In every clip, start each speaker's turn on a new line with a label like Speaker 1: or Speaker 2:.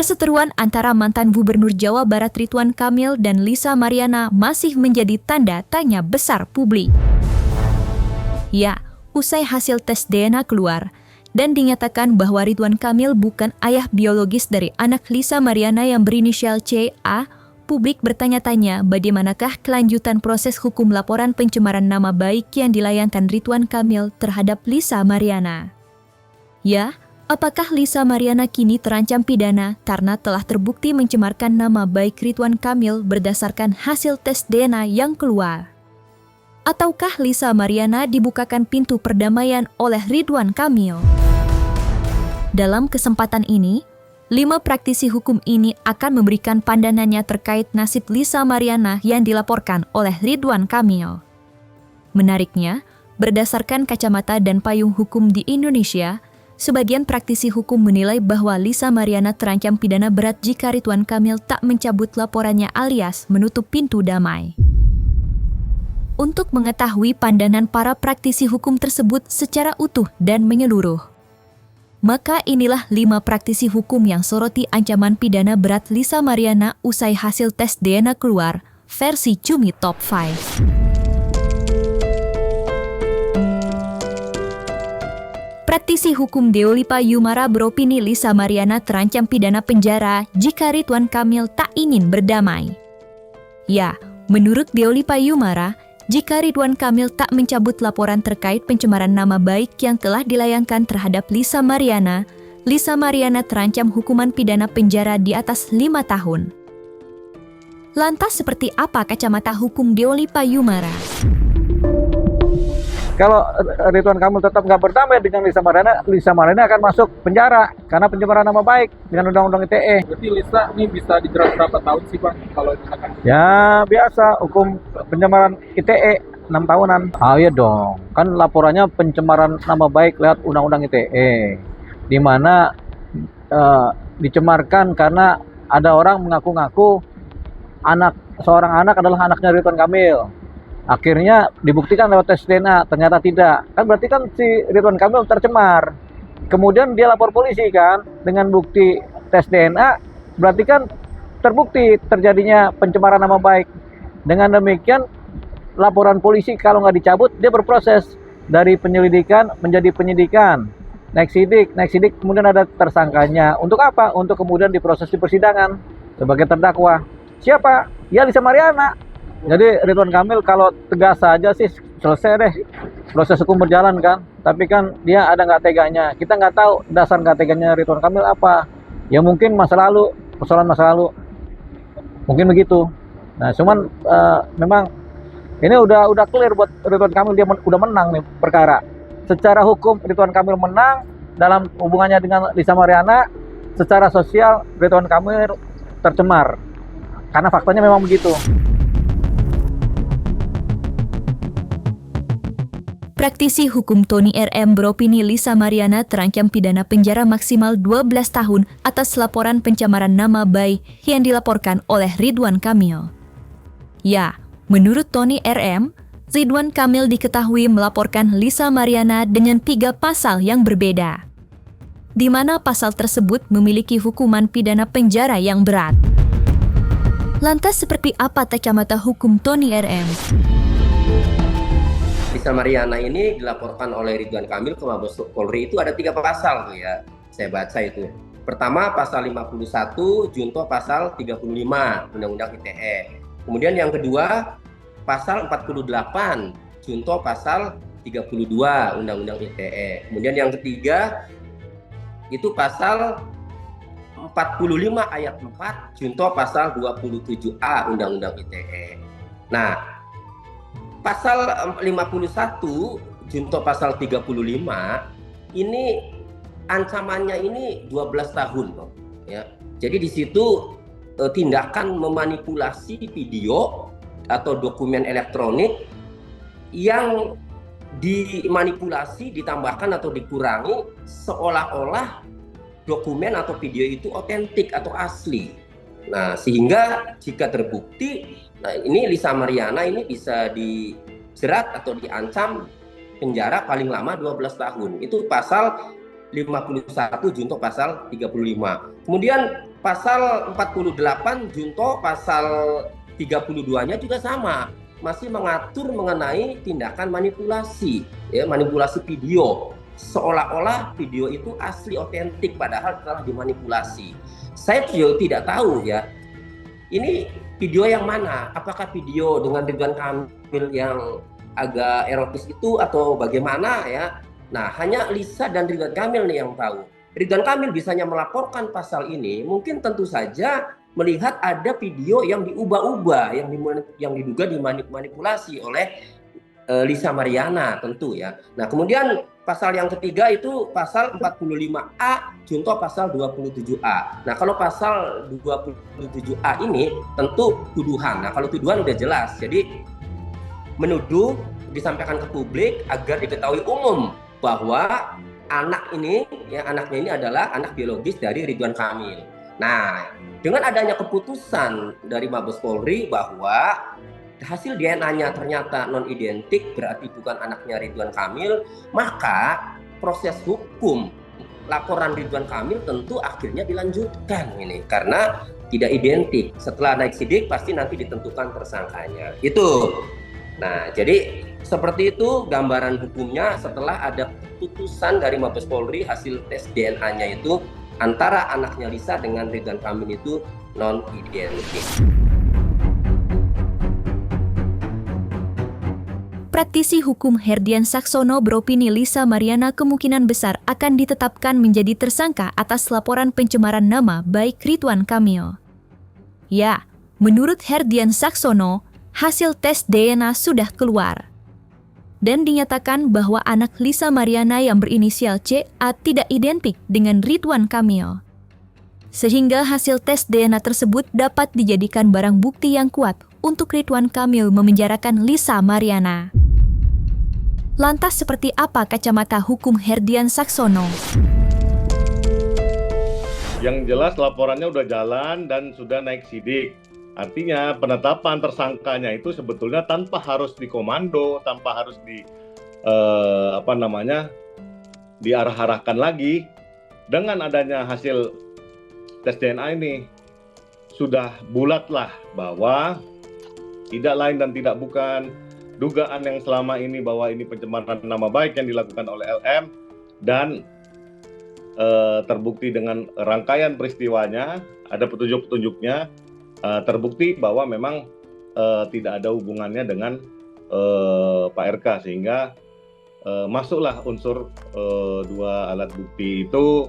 Speaker 1: Perseteruan antara mantan Gubernur Jawa Barat Ridwan Kamil dan Lisa Mariana masih menjadi tanda tanya besar publik. Ya, usai hasil tes DNA keluar dan dinyatakan bahwa Ridwan Kamil bukan ayah biologis dari anak Lisa Mariana yang berinisial CA, publik bertanya-tanya bagaimanakah kelanjutan proses hukum laporan pencemaran nama baik yang dilayangkan Ridwan Kamil terhadap Lisa Mariana. Ya, apakah Lisa Mariana kini terancam pidana karena telah terbukti mencemarkan nama baik Ridwan Kamil berdasarkan hasil tes DNA yang keluar? Ataukah Lisa Mariana dibukakan pintu perdamaian oleh Ridwan Kamil? Dalam kesempatan ini, 5 praktisi hukum ini akan memberikan pandangannya terkait nasib Lisa Mariana yang dilaporkan oleh Ridwan Kamil. Menariknya, berdasarkan kacamata dan payung hukum di Indonesia, sebagian praktisi hukum menilai bahwa Lisa Mariana terancam pidana berat jika Ridwan Kamil tak mencabut laporannya alias menutup pintu damai. Untuk mengetahui pandangan para praktisi hukum tersebut secara utuh dan menyeluruh, maka inilah 5 praktisi hukum yang soroti ancaman pidana berat Lisa Mariana usai hasil tes DNA keluar, versi Cumi Top 5. Praktisi hukum Deolipa Yumara beropini Lisa Mariana terancam pidana penjara jika Ridwan Kamil tak ingin berdamai. Ya, menurut Deolipa Yumara, jika Ridwan Kamil tak mencabut laporan terkait pencemaran nama baik yang telah dilayangkan terhadap Lisa Mariana terancam hukuman pidana penjara di atas 5 tahun. Lantas seperti apa kacamata hukum Deolipa Yumara?
Speaker 2: Kalau Ridwan Kamil tetap nggak berdamai dengan Lisa Mariana akan masuk penjara karena pencemaran nama baik dengan Undang-Undang ITE.
Speaker 3: Berarti Lisa ini bisa dijerat berapa tahun sih Bang? Kalau misalkan
Speaker 2: Ya biasa, hukum pencemaran ITE 6 tahunan. Ah iya dong, kan laporannya pencemaran nama baik lewat Undang-Undang ITE, di mana dicemarkan karena ada orang mengaku-ngaku seorang anak adalah anaknya Ridwan Kamil. Akhirnya dibuktikan lewat tes DNA, ternyata tidak. Kan berarti kan si Ridwan Kamil tercemar. Kemudian dia lapor polisi kan, dengan bukti tes DNA, berarti kan terbukti terjadinya pencemaran nama baik. Dengan demikian, laporan polisi kalau nggak dicabut, dia berproses dari penyelidikan menjadi penyidikan. Naik sidik, kemudian ada tersangkanya. Untuk apa? Untuk kemudian diproses di persidangan sebagai terdakwa. Siapa? Ya Lisa Mariana. Jadi Ridwan Kamil kalau tegas saja sih selesai deh, proses hukum berjalan kan. Tapi kan dia ada nggak teganya. Kita nggak tahu dasar nggak teganya Ridwan Kamil apa. Ya mungkin persoalan masa lalu, mungkin begitu. Nah cuman memang ini udah clear buat Ridwan Kamil, dia udah menang nih perkara. Secara hukum Ridwan Kamil menang dalam hubungannya dengan Lisa Mariana. Secara sosial Ridwan Kamil tercemar. Karena faktanya memang begitu.
Speaker 1: Praktisi hukum Tony RM beropini Lisa Mariana terancam pidana penjara maksimal 12 tahun atas laporan pencemaran nama baik yang dilaporkan oleh Ridwan Kamil. Ya, menurut Tony RM, Ridwan Kamil diketahui melaporkan Lisa Mariana dengan 3 pasal yang berbeda, di mana pasal tersebut memiliki hukuman pidana penjara yang berat. Lantas seperti apa kacamata hukum Tony RM?
Speaker 4: Lisa Mariana ini dilaporkan oleh Ridwan Kamil ke Mabes Polri itu ada 3 pasal tuh ya, saya baca itu. Pertama pasal 51 junto pasal 35 Undang-Undang ITE. Kemudian yang kedua pasal 48 junto pasal 32 Undang-Undang ITE. Kemudian yang ketiga itu pasal 45 ayat 4 junto pasal 27A Undang-Undang ITE. Nah, pasal 51 junto pasal 35 ini ancamannya ini 12 tahun, ya. Jadi di situ tindakan memanipulasi video atau dokumen elektronik yang dimanipulasi, ditambahkan atau dikurangi seolah-olah dokumen atau video itu otentik atau asli. Nah, sehingga jika terbukti, nah ini Lisa Mariana ini bisa dijerat atau diancam penjara paling lama 12 tahun. Itu pasal 51 junto pasal 35. Kemudian Pasal 48 Junto pasal 32-nya juga sama, masih mengatur mengenai tindakan manipulasi, ya, manipulasi video. Seolah-olah video itu asli otentik padahal telah dimanipulasi. Saya juga tidak tahu ya, ini video yang mana? Apakah video dengan Ridwan Kamil yang agak erotis itu atau bagaimana ya? Nah, hanya Lisa dan Ridwan Kamil nih yang tahu. Ridwan Kamil bisanya melaporkan pasal ini mungkin tentu saja melihat ada video yang diubah-ubah, yang diduga dimanipulasi oleh Lisa Mariana tentu ya. Nah, kemudian pasal yang ketiga itu pasal 45A junto pasal 27A. Nah, kalau pasal 27A ini tentu tuduhan. Nah, kalau tuduhan udah jelas. Jadi menuduh disampaikan ke publik agar diketahui umum bahwa anaknya ini adalah anak biologis dari Ridwan Kamil. Nah, dengan adanya keputusan dari Mabes Polri bahwa hasil DNA-nya ternyata non identik, berarti bukan anaknya Ridwan Kamil, maka proses hukum laporan Ridwan Kamil tentu akhirnya dilanjutkan ini karena tidak identik. Setelah naik sidik pasti nanti ditentukan tersangkanya. Itu. Nah, jadi seperti itu gambaran hukumnya setelah ada keputusan dari Mabes Polri hasil tes DNA-nya itu antara anaknya Lisa dengan Ridwan Kamil itu non identik.
Speaker 1: Praktisi hukum Herdian Saksono beropini Lisa Mariana kemungkinan besar akan ditetapkan menjadi tersangka atas laporan pencemaran nama baik Ridwan Kamil. Ya, menurut Herdian Saksono, hasil tes DNA sudah keluar. Dan dinyatakan bahwa anak Lisa Mariana yang berinisial CA tidak identik dengan Ridwan Kamil. Sehingga hasil tes DNA tersebut dapat dijadikan barang bukti yang kuat untuk Ridwan Kamil memenjarakan Lisa Mariana. Lantas seperti apa kacamata hukum Herdian Saksono?
Speaker 5: Yang jelas laporannya udah jalan dan sudah naik sidik. Artinya penetapan tersangkanya itu sebetulnya tanpa harus dikomando, tanpa harus diarah-arahkan lagi. Dengan adanya hasil tes DNA ini sudah bulatlah bahwa tidak lain dan tidak bukan dugaan yang selama ini bahwa ini pencemaran nama baik yang dilakukan oleh LM dan terbukti dengan rangkaian peristiwanya, ada petunjuk-petunjuknya. Terbukti bahwa memang tidak ada hubungannya dengan Pak RK sehingga masuklah unsur dua alat bukti itu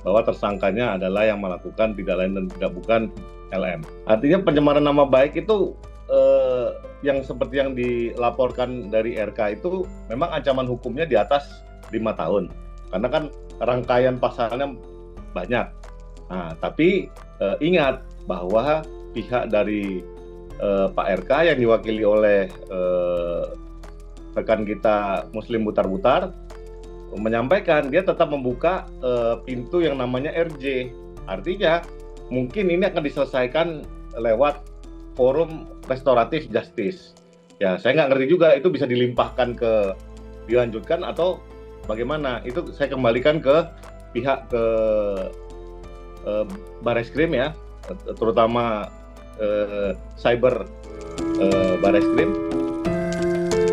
Speaker 5: bahwa tersangkanya adalah yang melakukan tidak lain dan tidak bukan LM. Artinya pencemaran nama baik itu yang seperti yang dilaporkan dari RK itu memang ancaman hukumnya di atas 5 tahun karena kan rangkaian pasalnya banyak. Nah, tapi ingat bahwa pihak dari Pak RK yang diwakili oleh rekan kita Muslim Butar-Butar menyampaikan dia tetap membuka pintu yang namanya RJ. Artinya mungkin ini akan diselesaikan lewat forum restoratif justice. Ya, saya nggak ngerti juga itu bisa dilanjutkan atau bagaimana. Itu saya kembalikan ke pihak ke Bareskrim ya, terutama cyber Bareskrim.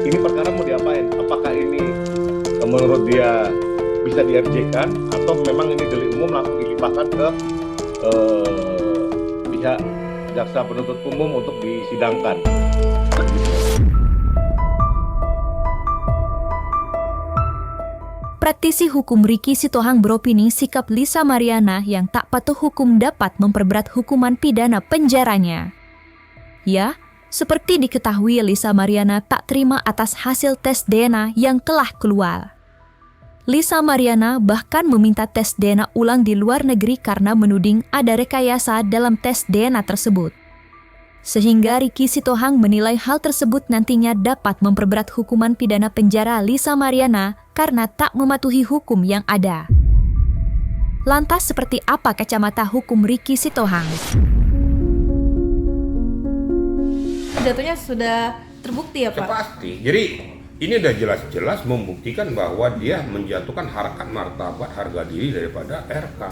Speaker 5: Ini perkara mau diapain? Apakah ini menurut dia bisa di-RJ-kan atau memang ini delik umum langsung dilimpahkan ke pihak jaksa penuntut umum untuk disidangkan?
Speaker 1: Praktisi hukum Riki Sitohang beropini sikap Lisa Mariana yang tak patuh hukum dapat memperberat hukuman pidana penjaranya. Ya, seperti diketahui Lisa Mariana tak terima atas hasil tes DNA yang telah keluar. Lisa Mariana bahkan meminta tes DNA ulang di luar negeri karena menuding ada rekayasa dalam tes DNA tersebut. Sehingga Riki Sitohang menilai hal tersebut nantinya dapat memperberat hukuman pidana penjara Lisa Mariana karena tak mematuhi hukum yang ada. Lantas seperti apa kacamata hukum Riki Sitohang?
Speaker 6: Jatuhnya sudah terbukti ya Pak?
Speaker 7: Pasti. Jadi ini udah jelas-jelas membuktikan bahwa dia menjatuhkan harkat martabat harga diri daripada RK.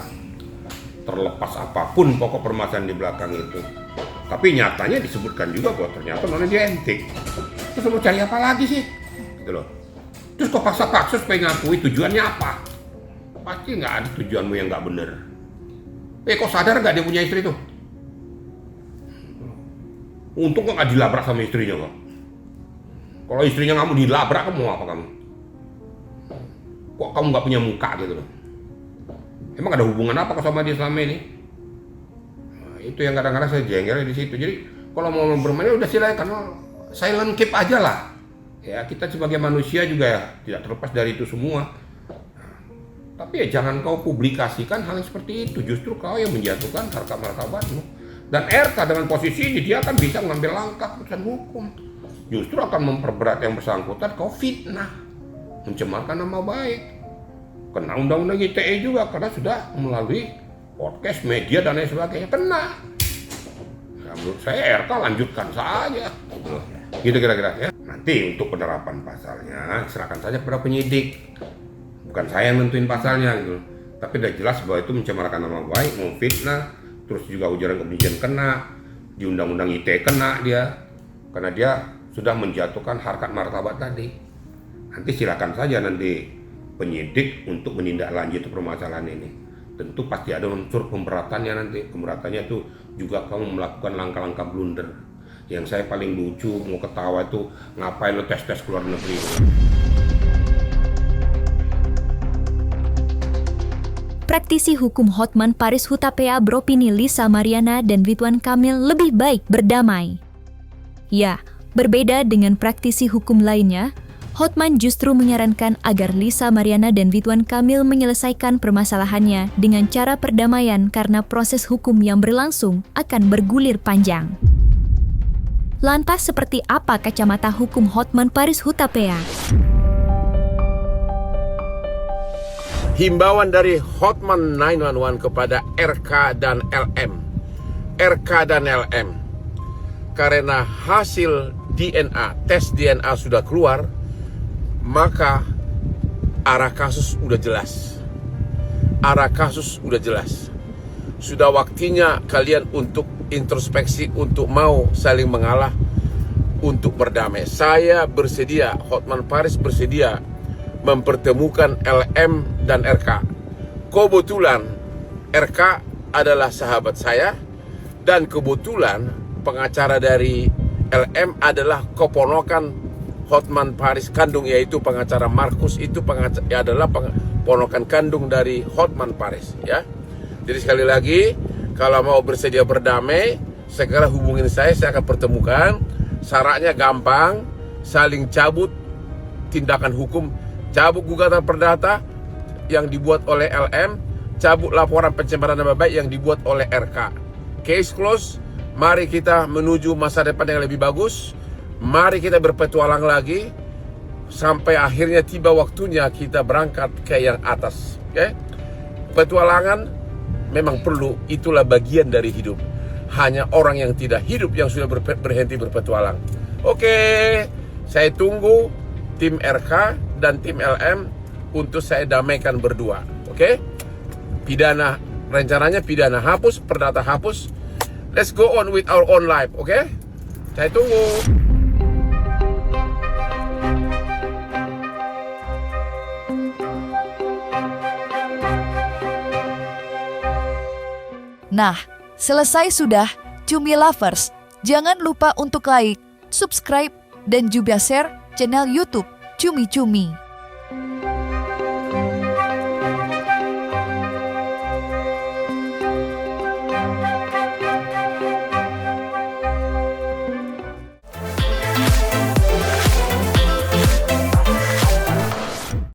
Speaker 7: terlepas apapun pokok permasalahan di belakang itu. Tapi nyatanya disebutkan juga bahwa ternyata nona dia entik. Terus mau cari apa lagi sih? Gitu loh. Terus kok paksa-paksa supaya ngakui tujuannya apa? Pasti nggak ada tujuanmu yang nggak bener. Kok sadar nggak dia punya istri tuh? Untung kok nggak dilabrak sama istrinya kok. Kalau istrinya kamu dilabrak, kamu mau apa kamu? Kok kamu nggak punya muka gitu loh? Emang ada hubungan apa sama dia selama ini? Nah, itu yang kadang-kadang saya jengkel di situ. Jadi kalau mau bermain udah silakan, silent keep aja lah. Ya kita sebagai manusia juga ya tidak terlepas dari itu semua. Tapi ya jangan kau publikasikan hal yang seperti itu. Justru kau yang menjatuhkan harkat martabatmu. Dan RK dengan posisi ini dia akan bisa mengambil langkah urusan hukum. Justru akan memperberat yang bersangkutan. Kau fitnah, mencemarkan nama baik. Kena undang-undang ITE juga karena sudah melalui podcast, media dan lain sebagainya. Kena. Ya, menurut saya RK lanjutkan saja. Gitu kira-kira ya. Nanti untuk penerapan pasalnya serahkan saja kepada penyidik. Bukan saya yang nentuin pasalnya gitu. Tapi udah jelas bahwa itu mencemarkan nama baik, memfitnah, terus juga ujaran kebencian kena, di undang-undang ITE kena dia. Karena dia sudah menjatuhkan harkat martabat tadi. Nanti silakan saja nanti penyidik untuk menindaklanjuti permasalahan ini. Tentu pasti ada unsur pemberatannya nanti. Pemberatannya itu juga kamu melakukan langkah-langkah blunder. Yang saya paling lucu, mau ketawa itu ngapain lo tes-tes keluar negeri.
Speaker 1: Praktisi hukum Hotman Paris Hutapea beropini Lisa Mariana dan Ridwan Kamil lebih baik berdamai. Ya, berbeda dengan praktisi hukum lainnya, Hotman justru menyarankan agar Lisa Mariana dan Ridwan Kamil menyelesaikan permasalahannya dengan cara perdamaian karena proses hukum yang berlangsung akan bergulir panjang. Lantas seperti apa kacamata hukum Hotman Paris Hutapea?
Speaker 8: Himbauan dari Hotman 911 kepada RK dan LM. RK dan LM. Karena hasil DNA, tes DNA sudah keluar, maka arah kasus udah jelas. Arah kasus udah jelas. Sudah waktunya kalian untuk introspeksi, untuk mau saling mengalah, untuk berdamai. Saya bersedia, Hotman Paris bersedia mempertemukan LM dan RK. Kebetulan RK adalah sahabat saya dan kebetulan pengacara dari LM adalah keponakan Hotman Paris kandung, yaitu pengacara Markus itu adalah ponakan kandung dari Hotman Paris ya. Jadi sekali lagi kalau mau bersedia berdamai segera hubungin saya akan pertemukan. Syaratnya gampang, saling cabut tindakan hukum, cabut gugatan perdata yang dibuat oleh LM, cabut laporan pencemaran nama baik yang dibuat oleh RK. Case close, mari kita menuju masa depan yang lebih bagus. Mari kita berpetualang lagi sampai akhirnya tiba waktunya kita berangkat ke yang atas. Okay? Petualangan memang perlu, itulah bagian dari hidup. Hanya orang yang tidak hidup yang sudah berhenti berpetualang. Oke, saya tunggu tim RK dan tim LM untuk saya damaikan berdua. Oke? Pidana, rencananya pidana hapus, perdata hapus. Let's go on with our own life. Oke? Saya tunggu.
Speaker 9: Nah, selesai sudah Cumi Lovers. Jangan lupa untuk like, subscribe, dan juga share channel YouTube Cumi Cumi.